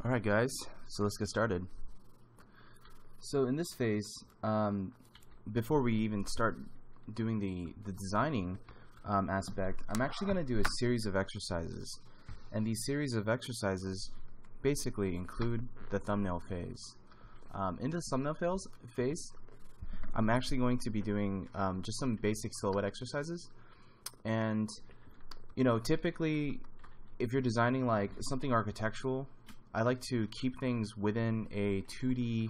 Alright guys, so let's get started. So in this phase, before we even start doing the designing aspect, I'm actually going to do a series of exercises. And these series of exercises basically include the thumbnail phase. In the thumbnail phase, I'm actually going to be doing just some basic silhouette exercises. And typically if you're designing like something architectural, I like to keep things within a 2D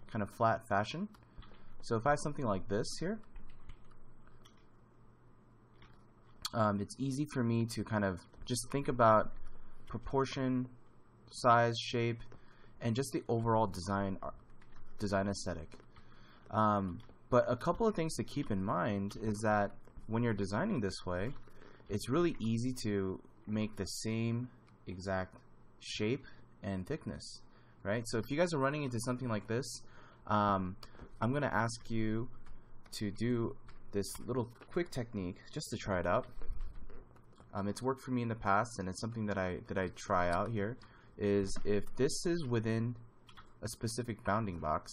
kind of flat fashion. So if I have something like this here, it's easy for me to kind of just think about proportion, size, shape, and just the overall design aesthetic. But a couple of things to keep in mind is that when you're designing this way, it's really easy to make the same exact shape and thickness, right? So if you guys are running into something like this, I'm going to ask you to do this little quick technique just to try it out. It's worked for me in the past, and it's something that I try out here. Is if this is within a specific bounding box,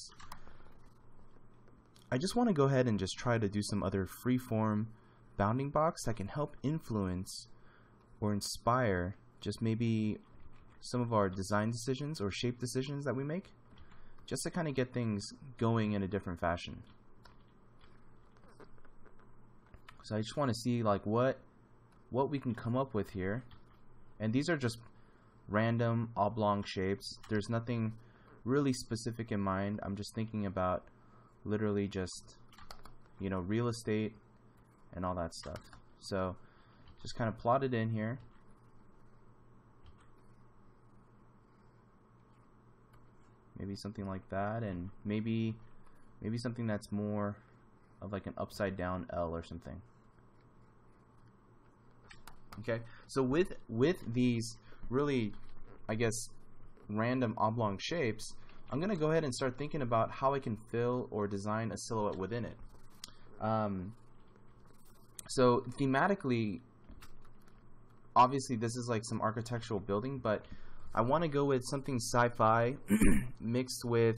I just want to go ahead and just try to do some other freeform bounding box that can help influence or inspire just maybe some of our design decisions or shape decisions that we make, just to kind of get things going in a different fashion. So I just want to see like what we can come up with here. And these are just random oblong shapes. There's nothing really specific in mind. I'm just thinking about literally just real estate and all that stuff. So just kind of plot it in here. Maybe something like that, and maybe something that's more of like an upside down L or something. Okay, so with these really, I guess, random oblong shapes, I'm gonna go ahead and start thinking about how I can fill or design a silhouette within it. So thematically, obviously this is like some architectural building, but I want to go with something sci-fi mixed with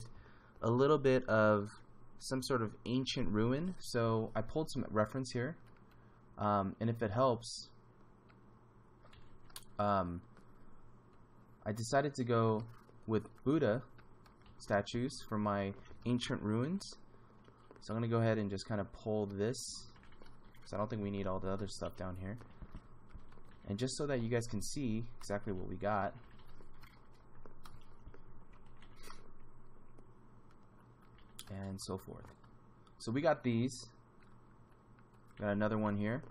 a little bit of some sort of ancient ruin. So I pulled some reference here, and if it helps, I decided to go with Buddha statues for my ancient ruins. So I'm going to go ahead and just kind of pull this, because I don't think we need all the other stuff down here. And just so that you guys can see exactly what we got. And so forth. So we got these. Got another one here.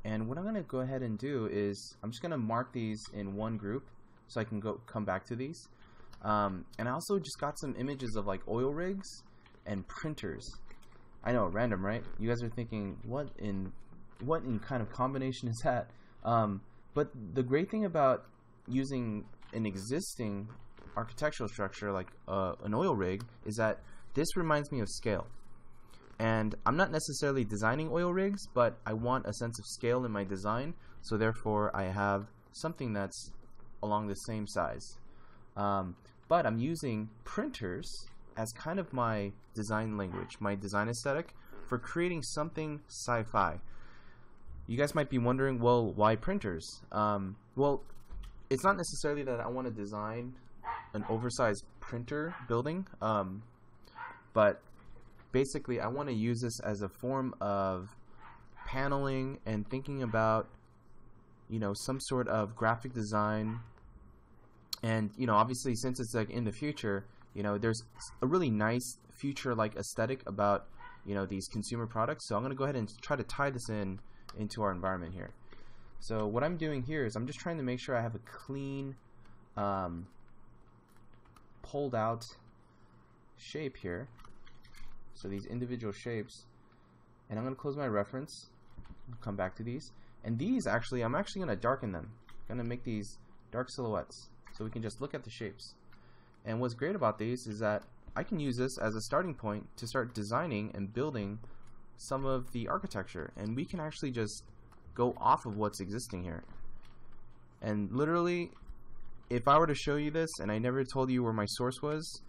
And what I'm going to go ahead and do is I'm just going to mark these in one group so I can come back to these. And I also just got some images of like oil rigs and printers. I know, random, right? You guys are thinking, what in kind of combination is that? But the great thing about using an existing architectural structure like an oil rig is that this reminds me of scale. And I'm not necessarily designing oil rigs, but I want a sense of scale in my design, so therefore I have something that's along the same size. But I'm using printers as kind of my design language, my design aesthetic for creating something sci-fi. You guys might be wondering, well, why printers? Well, it's not necessarily that I want to design an oversized printer building, but basically I want to use this as a form of paneling and thinking about some sort of graphic design. And obviously, since it's like in the future, there's a really nice future like aesthetic about these consumer products. So I'm going to go ahead and try to tie this into our environment here. So what I'm doing here is I'm just trying to make sure I have a clean pulled out shape here. So these individual shapes, and I'm going to close my reference. I'll come back to these, and these actually I'm actually going to darken them. I'm going to make these dark silhouettes so we can just look at the shapes. And what's great about these is that I can use this as a starting point to start designing and building some of the architecture, and we can actually just go off of what's existing here. And literally if I were to show you this and I never told you where my source was,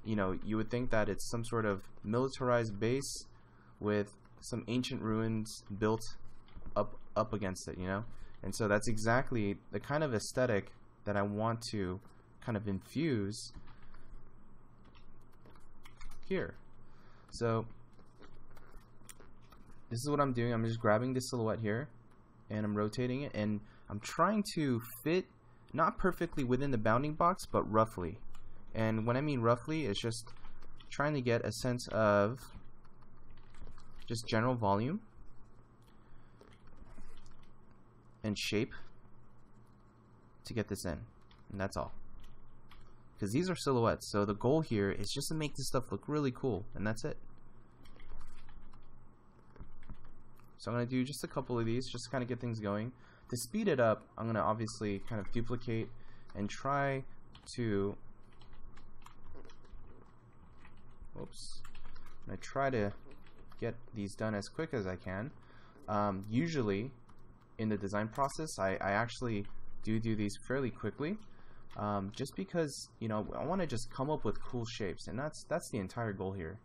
you know, you would think that it's some sort of militarized base with some ancient ruins built up against it, you know? And so that's exactly the kind of aesthetic that I want to kind of infuse here. So this is what I'm doing. I'm just grabbing this silhouette here and I'm rotating it, and I'm trying to fit not perfectly within the bounding box, but roughly. And when I mean roughly, it's just trying to get a sense of just general volume and shape to get this in, and that's all. Because these are silhouettes, so the goal here is just to make this stuff look really cool, and that's it. So I'm going to do just a couple of these just to kind of get things going. To speed it up, I'm going to obviously kind of duplicate and try to I'm going to try to get these done as quick as I can. Usually in the design process, I actually do these fairly quickly, just because, you know, I want to just come up with cool shapes, and that's the entire goal here.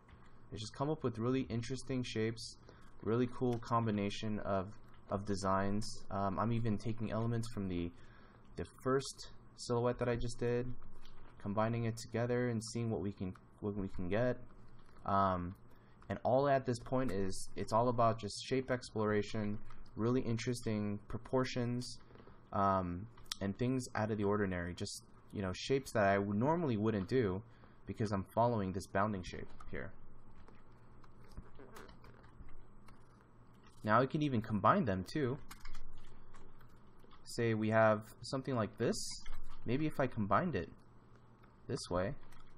Is just come up with really interesting shapes, really cool combination of designs. I'm even taking elements from the first silhouette that I just did, combining it together and seeing what we can get. And all at this point is it's all about just shape exploration, really interesting proportions, and things out of the ordinary. Just, you know, shapes that I normally wouldn't do because I'm following this bounding shape here. Now I can even combine them too. Say we have something like this. Maybe if I combined it this way,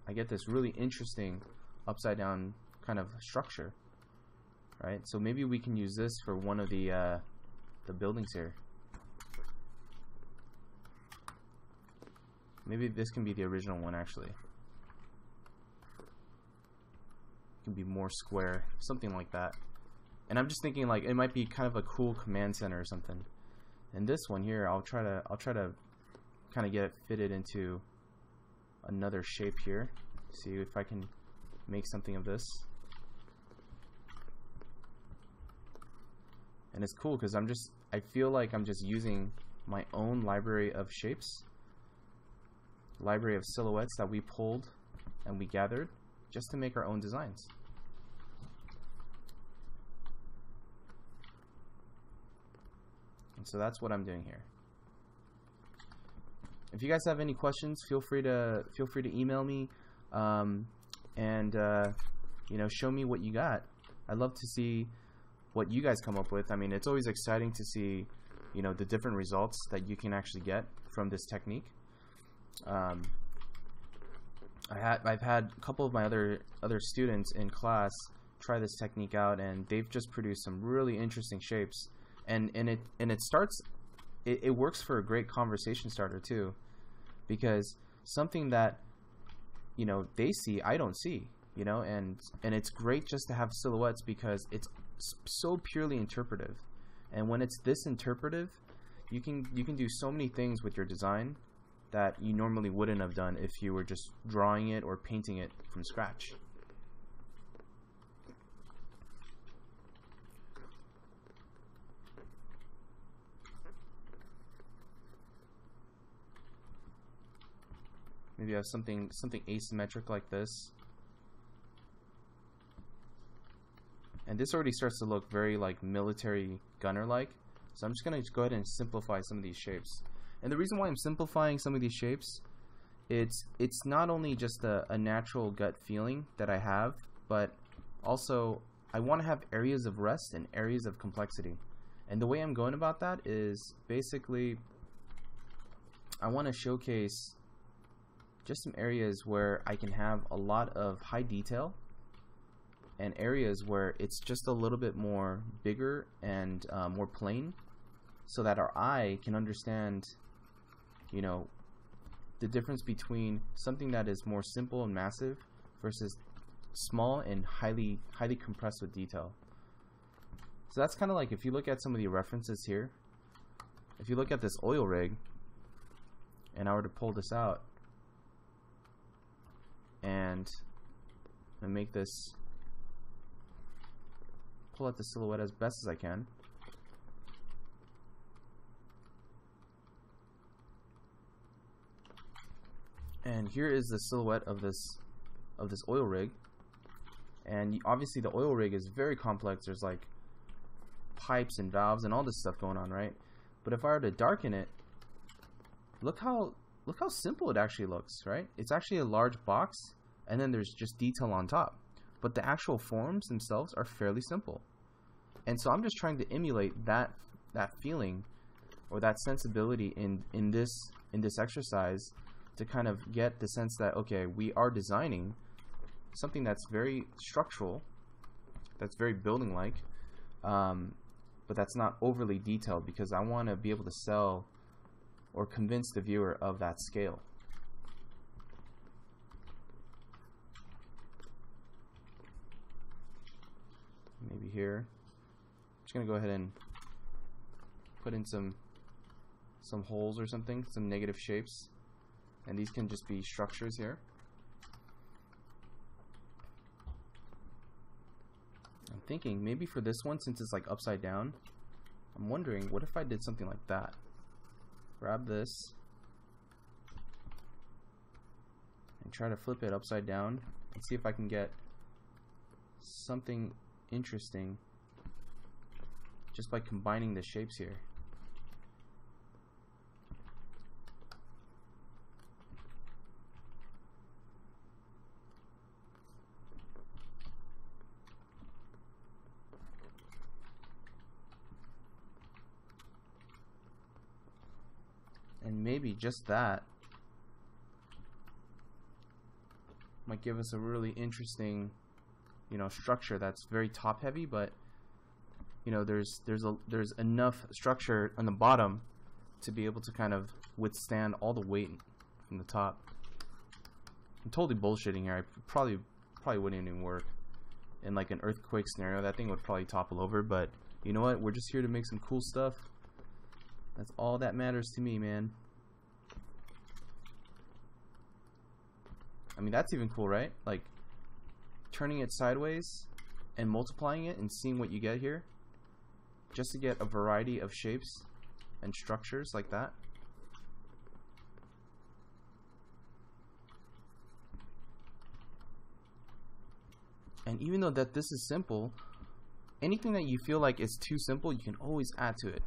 I get this really interesting upside down kind of structure, right? So maybe we can use this for one of the buildings here. Maybe this can be the original one actually. It can be more square, something like that. And I'm just thinking like it might be kind of a cool command center or something. And this one here, I'll try to kind of get it fitted into another shape here. See if I can make something of this. And it's cool because I feel like I'm just using my own library of shapes, library of silhouettes that we pulled and we gathered just to make our own designs. And so that's what I'm doing here. If you guys have any questions, feel free to email me, and you know, show me what you got. I'd love to see what you guys come up with. I mean, it's always exciting to see, you know, the different results that you can actually get from this technique. I've had a couple of my other students in class try this technique out, and they've just produced some really interesting shapes. And it works for a great conversation starter too, because something that, you know, they see I don't see, you know, and it's great just to have silhouettes because it's so purely interpretive. And when it's this interpretive, you can do so many things with your design that you normally wouldn't have done if you were just drawing it or painting it from scratch. Maybe I have something asymmetric like this. And this already starts to look very like military gunner-like. So I'm just going to go ahead and simplify some of these shapes. And the reason why I'm simplifying some of these shapes, it's not only just a natural gut feeling that I have, but also I want to have areas of rest and areas of complexity. And the way I'm going about that is basically I want to showcase just some areas where I can have a lot of high detail and areas where it's just a little bit more bigger and more plain, so that our eye can understand, you know, the difference between something that is more simple and massive versus small and highly compressed with detail. So that's kind of like, if you look at some of the references here, if you look at this oil rig, and I were to pull this out and make this, pull out the silhouette as best as I can. And here is the silhouette of this oil rig. And obviously the oil rig is very complex. There's like pipes and valves and all this stuff going on, right? But if I were to darken it, look how simple it actually looks, right? It's actually a large box, and then there's just detail on top. But the actual forms themselves are fairly simple. And so I'm just trying to emulate that feeling or that sensibility in this exercise, to kind of get the sense that, okay, we are designing something that's very structural, that's very building-like, but that's not overly detailed, because I want to be able to sell or convince the viewer of that scale. Maybe here. I'm just going to go ahead and put in some holes or something, some negative shapes. And these can just be structures here. I'm thinking maybe for this one, since it's like upside down, I'm wondering, what if I did something like that? Grab this and try to flip it upside down and see if I can get something interesting just by combining the shapes here. And maybe just that might give us a really interesting, structure that's very top heavy, but there's enough structure on the bottom to be able to kind of withstand all the weight from the top. I'm totally bullshitting here. I probably wouldn't even work in like an earthquake scenario. That thing would probably topple over, but you know what? We're just here to make some cool stuff. That's all that matters to me, man. I mean, that's even cool, right? Like, turning it sideways and multiplying it and seeing what you get here, just to get a variety of shapes and structures like that. And even though that this is simple, anything that you feel like is too simple, you can always add to it.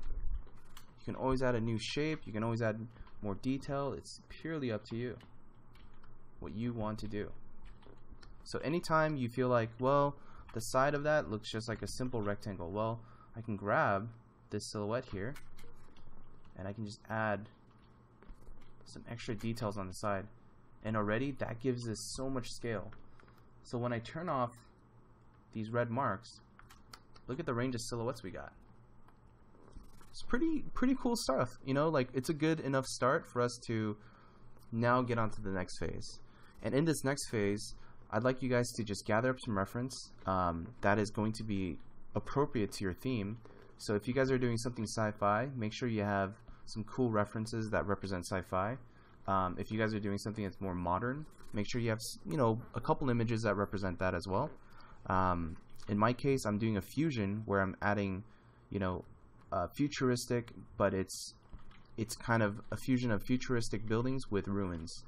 You can always add a new shape. You can always add more detail. It's purely up to you what you want to do. So anytime you feel like, well, the side of that looks just like a simple rectangle, well, I can grab this silhouette here and I can just add some extra details on the side, and already that gives this so much scale. So when I turn off these red marks, look at the range of silhouettes we got. It's pretty cool stuff, like it's a good enough start for us to now get on to the next phase. And in this next phase, I'd like you guys to just gather up some reference that is going to be appropriate to your theme. So if you guys are doing something sci-fi, make sure you have some cool references that represent sci-fi. If you guys are doing something that's more modern, make sure you have a couple images that represent that as well. In my case, I'm doing a fusion where I'm adding futuristic, but it's kind of a fusion of futuristic buildings with ruins.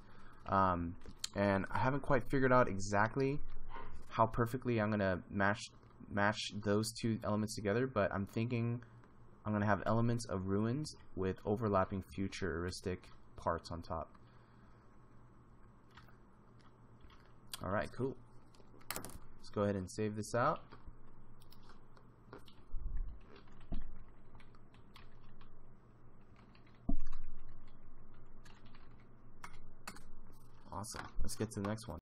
And I haven't quite figured out exactly how perfectly I'm gonna match those two elements together, but I'm thinking I'm gonna have elements of ruins with overlapping futuristic parts on top. Alright, cool. Let's go ahead and save this out. Awesome. Let's get to the next one.